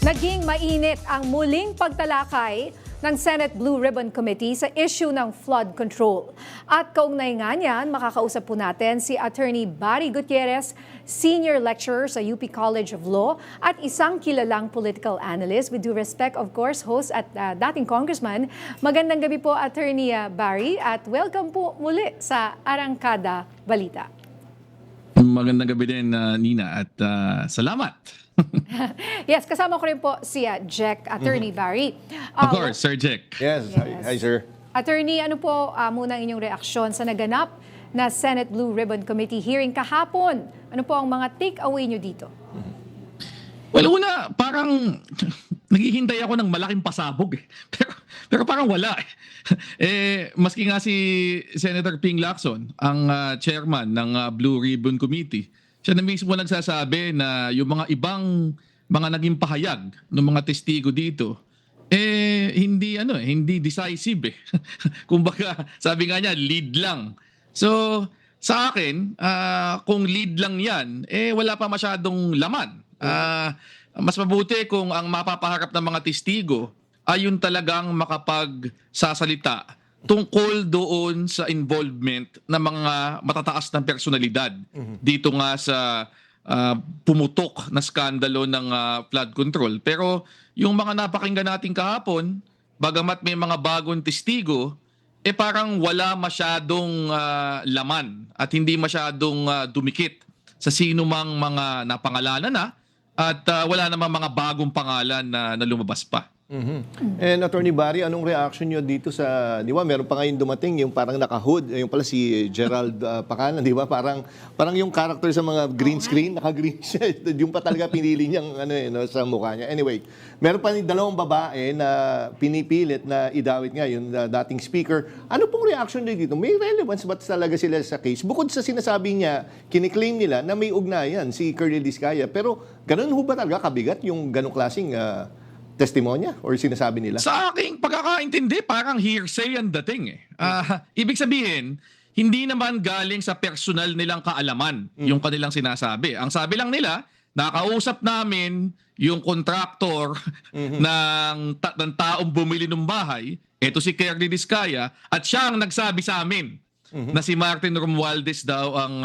Naging mainit ang muling pagtalakay ng Senate Blue Ribbon Committee sa issue ng flood control. At kaugnay nga niyan, makakausap po natin si Attorney Barry Gutierrez, Senior Lecturer sa UP College of Law at isang kilalang political analyst. With due respect, of course, host at dating congressman. Magandang gabi po, Attorney Barry, at welcome po muli sa Arangkada Balita. Magandang gabi din, Nina, at salamat. Yes, kasama ko rin po si Jack, Attorney Barry. Of course, Sir Jack. Yes. Hi, sir. Attorney, ano po muna ang inyong reaksyon sa naganap na Senate Blue Ribbon Committee hearing kahapon? Ano po ang mga take-away nyo dito? Well, una, parang naghihintay ako ng malaking pasabog. Pero parang wala. Maski nga si Senator Ping Lacson, ang chairman ng Blue Ribbon Committee, siya na mismo nagsasabi na yung mga ibang mga naging pahayag ng mga testigo dito, hindi decisive. Kumbaga, sabi nga niya, lead lang. So, sa akin, kung lead lang yan, wala pa masyadong laman. Mas mabuti kung ang mapapaharap ng mga testigo ay yung talagang makapagsasalita tungkol doon sa involvement ng mga matataas ng personalidad dito nga sa pumutok na skandalo ng flood control. Pero yung mga napakinggan natin kahapon, bagamat may mga bagong testigo, parang wala masyadong laman at hindi masyadong dumikit sa sino mang mga napangalanan na at wala namang mga bagong pangalan na lumabas pa. And Attorney Barry, anong reaction nyo dito sa, di ba, meron pa ngayon dumating yung parang naka-hood, yung pala si Gerald Pacanan, di ba? Parang yung character sa mga green screen, naka-green siya. Yung pa talaga pinili niyang sa mukha niya. Anyway, meron pa dalawang babae na pinipilit na idawit nga yung dating speaker. Ano pong reaction nyo dito? May relevance ba talaga sila sa case? Bukod sa sinasabi niya, kiniklaim nila na may ugnayan si Curly Discaya. Pero ganun ho ba talaga kabigat yung ganong klaseng testimonya or sinasabi nila? Sa aking pagkakaintindi, parang hearsay ang dating. Ibig sabihin, hindi naman galing sa personal nilang kaalaman yung kanilang sinasabi. Ang sabi lang nila, nakausap namin yung contractor ng taong bumili ng bahay, eto si Curly Discaya, at siya ang nagsabi sa amin na si Martin Romualdez daw ang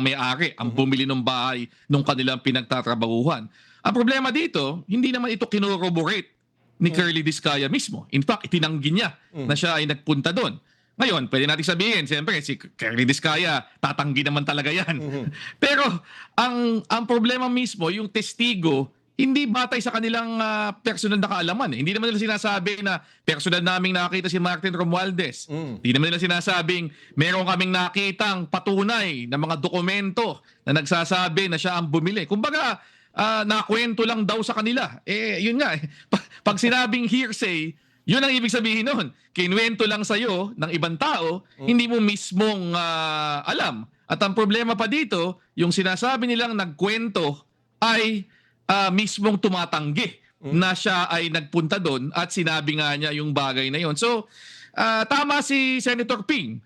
may-ari, ang bumili ng bahay nung kanilang pinagtatrabahuhan. Ang problema dito, hindi naman ito kinorroborate ni Curly Discaya mismo. In fact, itinanggi niya na siya ay nagpunta doon. Ngayon, pwede natin sabihin, siyempre, si Curly Discaya, tatanggi naman talaga yan. Pero ang problema mismo, yung testigo, hindi batay sa kanilang personal na kaalaman. Hindi naman nila sinasabi na personal naming nakita si Martin Romualdez. Hindi naman nila sinasabing meron kaming nakitang patunay na mga dokumento na nagsasabi na siya ang bumili. Kumbaga, nakwento lang daw sa kanila. Yun nga. Pag sinabing hearsay, yun ang ibig sabihin nun. Kinwento lang sa'yo ng ibang tao, hindi mo mismong alam. At ang problema pa dito, yung sinasabi nilang nagkwento ay mismong tumatanggi na siya ay nagpunta doon at sinabi nga niya yung bagay na yun. So, tama si Senator Ping.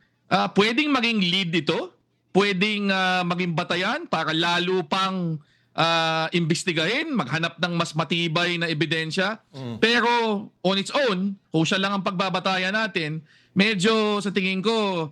Pwedeng maging lead ito, pwedeng maging batayan para lalo pang imbestigahin, maghanap ng mas matibay na ebidensya. Pero on its own, kung siya lang ang pagbabatayan natin, medyo sa tingin ko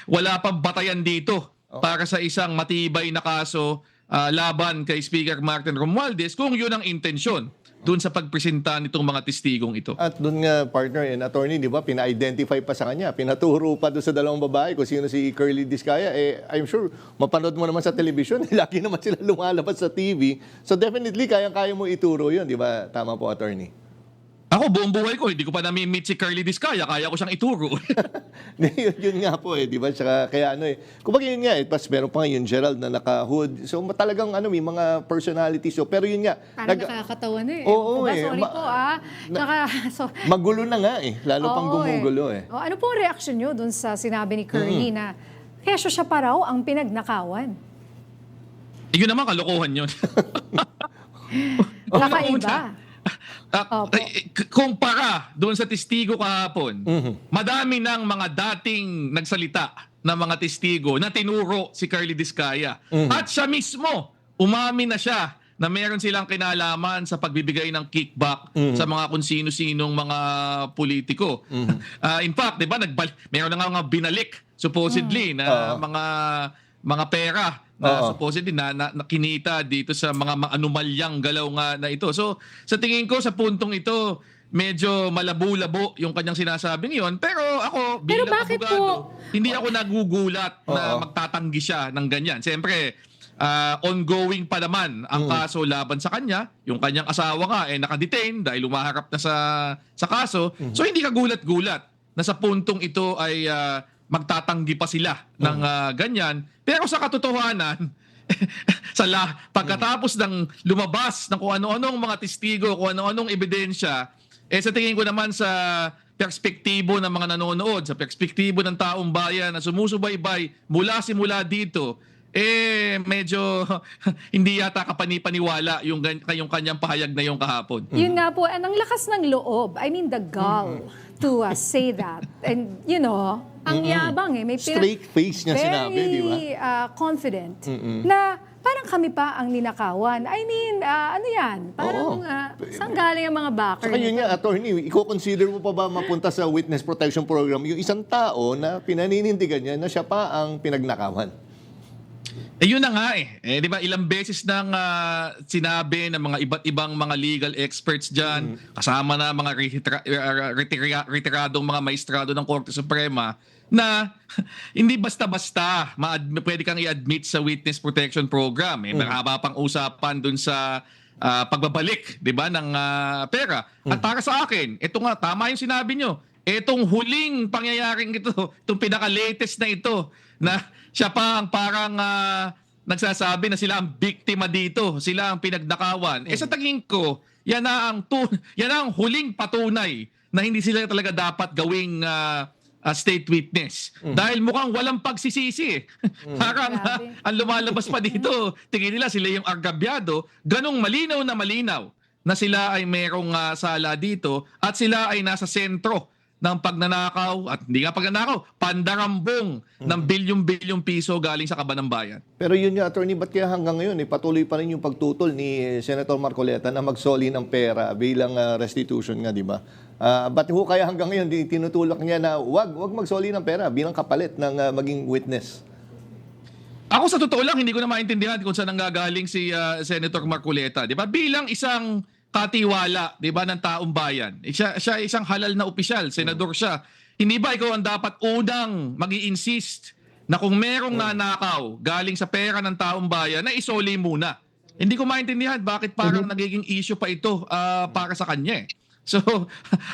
wala pang batayan dito para sa isang matibay na kaso laban kay Speaker Martin Romualdez kung yun ang intensyon doon sa pagpresenta nitong mga testigong ito. At doon nga, partner and attorney, di ba, pina-identify pa sa kanya, pinaturo pa doon sa dalawang babae kung sino si Curly Discaya. I'm sure, mapanood mo naman sa television, lagi naman sila lumalabas sa TV. So definitely, kayang-kaya mo ituro yun, di ba? Tama po, attorney. Ako, buong buhay ko, hindi ko pa nami-meet si Curly Discaya, kaya ko siyang ituro. yun nga po di ba? Tsaka, kaya kumbaga yun nga pas meron pa nga yung Gerald na naka-hood. So talagang may mga personalities. So, pero yun nga. Parang nakakatawa na Oo diba? Sorry po Tsaka, magulo na nga lalo pang gumugulo ano po ang reaction nyo dun sa sinabi ni Curly na kesyo siya pa raw ang pinagnakawan? Yun naman, kalokohan yun. Kakaiba. Kumpara doon sa testigo kahapon, madami ng mga dating nagsalita na mga testigo na tinuro si Curly Discaya. At siya mismo, umamin na siya na meron silang kinalaman sa pagbibigay ng kickback sa mga kung sino-sinong mga politiko. In fact, 'di ba, meron na nga mga binalik supposedly na mga pera na supposedly na kinita dito sa mga anomalyang galaw nga na ito. So, sa tingin ko sa puntong ito, medyo malabo-labo yung kanyang sinasabing yon. Pero ako, Pero bilang bakit abogado, po? hindi ako nagugulat na magtatanggi siya ng ganyan. Siyempre, ongoing pa naman ang kaso laban sa kanya. Yung kanyang asawa nga nakadetain dahil umaharap na sa kaso. So hindi ka gulat-gulat na sa puntong ito ay magtatanggi pa sila ng ganyan. Pero sa katotohanan, pagkatapos ng lumabas ng kung ano-anong mga testigo, kung ano-anong ebidensya, sa tingin ko naman sa perspektibo ng mga nanonood, sa perspektibo ng taong bayan na sumusubaybay mula dito, medyo hindi yata kapanipaniwala yung kanyang pahayag na yung kahapon. Yun nga po, ang lakas ng loob. I mean, the gall to say that. And, ang yabang May Straight face niya sinabi, di ba? Very confident na parang kami pa ang ninakawan. I mean, ano yan? Parang, saan galing ang mga backer? Saka yun nga, attorney, i-consider mo pa ba mapunta sa witness protection program yung isang tao na pinaninindigan niya na siya pa ang pinagnakawan? Yun na nga di ba ilang beses nang sinabi ng mga iba't ibang mga legal experts diyan, kasama na mga retiradong mga maestrado ng Korte Suprema na hindi basta-basta pwede kang i-admit sa witness protection program. Mahaba pang usapan dun sa pagbabalik, 'di ba, ng pera. At para sa akin, ito nga tama yung sinabi nyo. Etong huling pangyayaring ito, itong pinaka-latest na ito, na siya pa ang parang nagsasabi na sila ang biktima dito, sila ang pinagnakawan. Sa tingin ko, yan na ang huling patunay na hindi sila talaga dapat gawing state witness. Dahil mukhang walang pagsisisi. Parang ang lumalabas pa dito, tingin nila sila yung argabyado, ganong malinaw na sila ay merong sala dito at sila ay nasa sentro ng pagnanakaw at hindi nga pagnanakaw, pandarambong ng bilyong-bilyong piso galing sa kaban ng bayan. Pero yun nga, attorney, ba't kaya hanggang ngayon patuloy pa rin yung pagtutol ni Senator Marcoleta na magsoli ng pera bilang restitution nga, di ba? Ba't kaya hanggang ngayon tinutulak niya na wag magsoli ng pera bilang kapalit ng maging witness? Ako sa totoo lang, hindi ko na maintindihan kung saan nanggagaling si Senator Marcoleta. Di ba? Bilang isang katiwala, 'di ba, ng taong bayan. Siya isang halal na opisyal, senador siya. Hindi ba ikaw ang dapat unang magi-insist na kung merong nanakaw galing sa pera ng taong bayan na isoli muna? Hindi ko maintindihan bakit parang nagiging issue pa ito para sa kanya. So,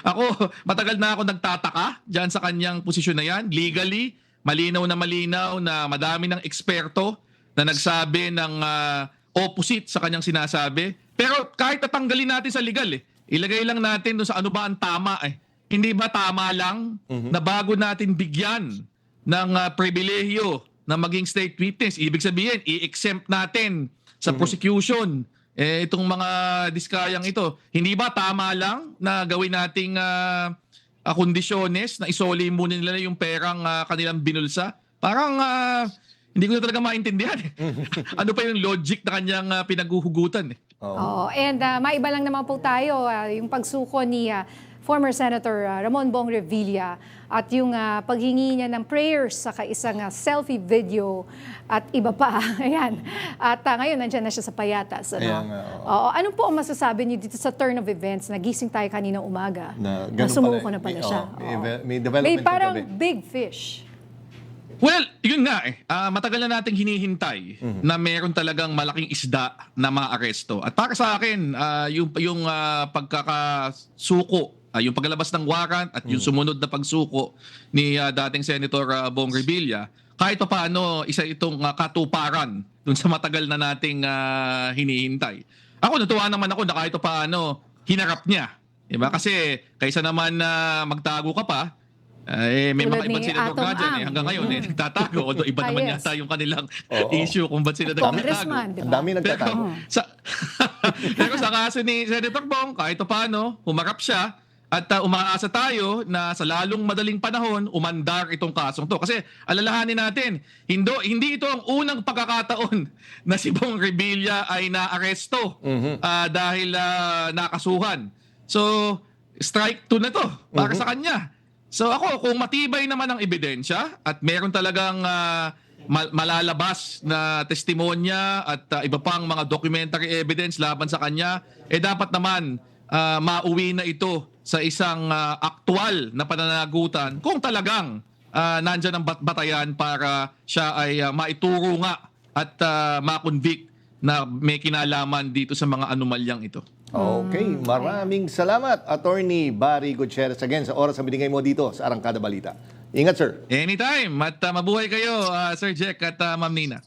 ako matagal na ako nagtataka diyan sa kanyang posisyon na 'yan. Legally, malinaw na madami ng eksperto na nagsabi ng opposite sa kanyang sinasabi. Pero kahit tatanggalin natin sa legal ilagay lang natin doon sa ano ba ang tama Hindi ba tama lang na bago natin bigyan ng pribilehyo na maging state witness, ibig sabihin i-exempt natin sa prosecution itong mga diskayang ito. Hindi ba tama lang na gawin nating kondisyones na isoli muna nila yung perang kanilang binulsa? Parang hindi ko na talaga maintindihan ano pa yung logic na kanyang pinaghuhugutan And maiba lang naman po tayo, yung pagsuko ni former Senator Ramon Bong Revilla at yung paghingi niya ng prayers sa isang selfie video at iba pa. Ayan. At ngayon, nandiyan na siya sa payatas. Ano po ang masasabi niyo dito sa turn of events? Nagising tayo kaninang umaga. Na sumuko na pala siya. May development may parang big fish. Well, yun nga matagal na nating hinihintay na meron talagang malaking isda na maaresto. At para sa akin, yung pagkakasuko, yung paglalabas ng warrant at yung sumunod na pagsuko ni dating Senator Bong Revilla, kahit pa paano isa itong katuparan dun sa matagal na nating hinihintay. Ako, natuwa naman ako na kahit pa paano hinarap niya. Diba? Kasi kaysa naman magtago ka pa, may mga ibang senador nga dyan hanggang ngayon nagtatago. Although iba naman yata yung kanilang issue kung ba't sila nagtatago. Ang dami nagtatago. Pero sa kaso ni Senator Bong, kahit paano, humarap siya At umaasa tayo na sa lalong madaling panahon, umandar itong kasong to. Kasi alalahanin natin, hindi ito ang unang pagkakataon na si Bong Revilla ay naaresto dahil nakasuhan. So, strike 2 na to para sa kanya. So ako, kung matibay naman ang ebidensya at meron talagang malalabas na testimonya at iba pang mga documentary evidence laban sa kanya, dapat naman mauwi na ito sa isang aktual na pananagutan kung talagang nandyan ang batayan para siya ay maituro nga at makonvict na may kinalaman dito sa mga anomalyang ito. Okay, maraming salamat, Attorney Barry Gutierrez, again sa oras na binigay mo dito sa Arangkada Balita. Ingat, sir. Anytime. At mabuhay kayo, Sir Jack at Ma'am Nina.